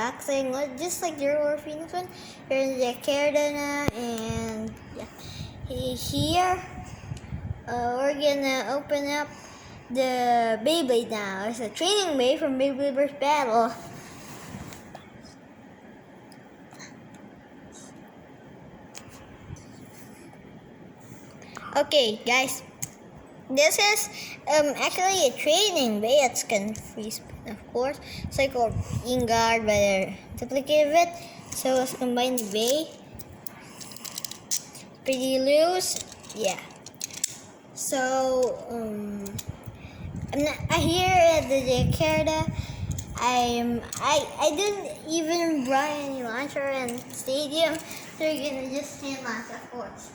unboxing, just like the Roar Phoenix one. We're in the Cairo and yeah, here we're gonna open up the Beyblade now. It's a training bay from Beybladebros Battle. Okay, guys, this is actually a training bay. It's can free spin, of course. It's like a being guard by the duplicate of it. So let's combine the bay. Pretty loose, yeah. So I here at the Jakarta, I didn't even buy any launcher in stadium. So we're gonna just hand launch, of course.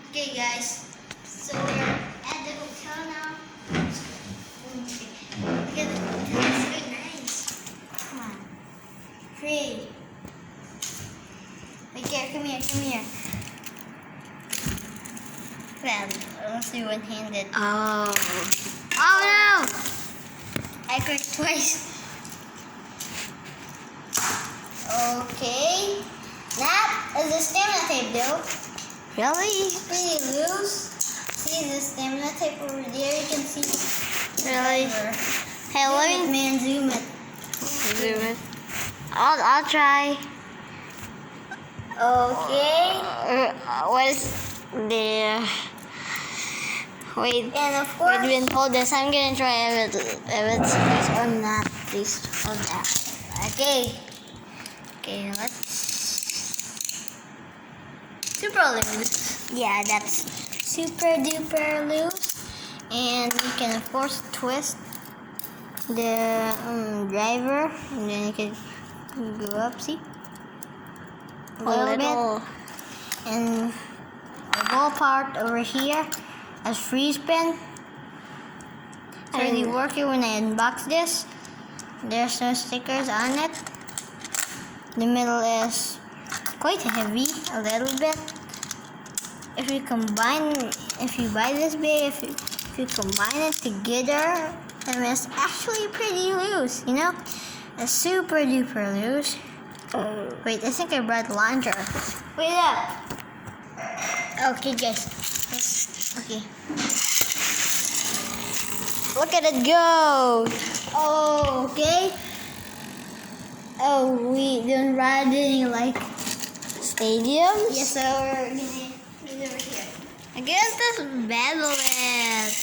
Okay, guys. So we're at the hotel now. Look at this. It's so nice. Come on. Free. Okay, come here. Well, let's do one-handed. Oh no! I clicked twice. Okay. That is a stamina tape, though. Really? Pretty loose. See the stamina tape over there? You can see. Really? Hey, let me zoom it. Zoom it. I'll try. Okay. What is the? Wait. And of course. Wait, when hold this, I'm gonna try if it's this or not. Please hold that. Okay. Okay, let's. Super loose. Yeah, that's super duper loose. And you can of course twist the driver, and then you can go up. See, a little bit. And the ball part over here has free spin. It's already working when I unbox this. There's no stickers on it. The middle is quite heavy, a little bit. If you buy this bay, if you combine it together, then it's actually pretty loose, you know? It's super duper loose. Wait, I think I brought launcher. Wait up. Okay, guys. Okay. Look at it go! Oh, okay. Oh, we don't ride any like Stadiums? yes, so we're gonna use over here. I guess this battle it.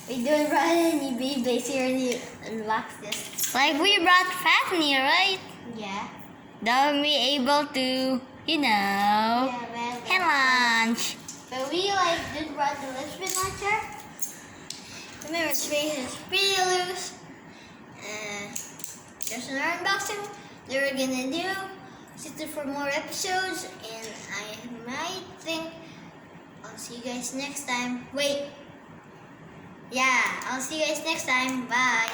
We don't ride any Beyblades here and you unbox this. Like we brought Fafnir, right? Yeah. Then we able to, you know, hand launch. But we like just brought the lift spin launcher. Remember, space is pretty loose. There's another unboxing that we're gonna do. Sit there for more episodes, and I might think I'll see you guys next time. Wait. Yeah, I'll see you guys next time. Bye.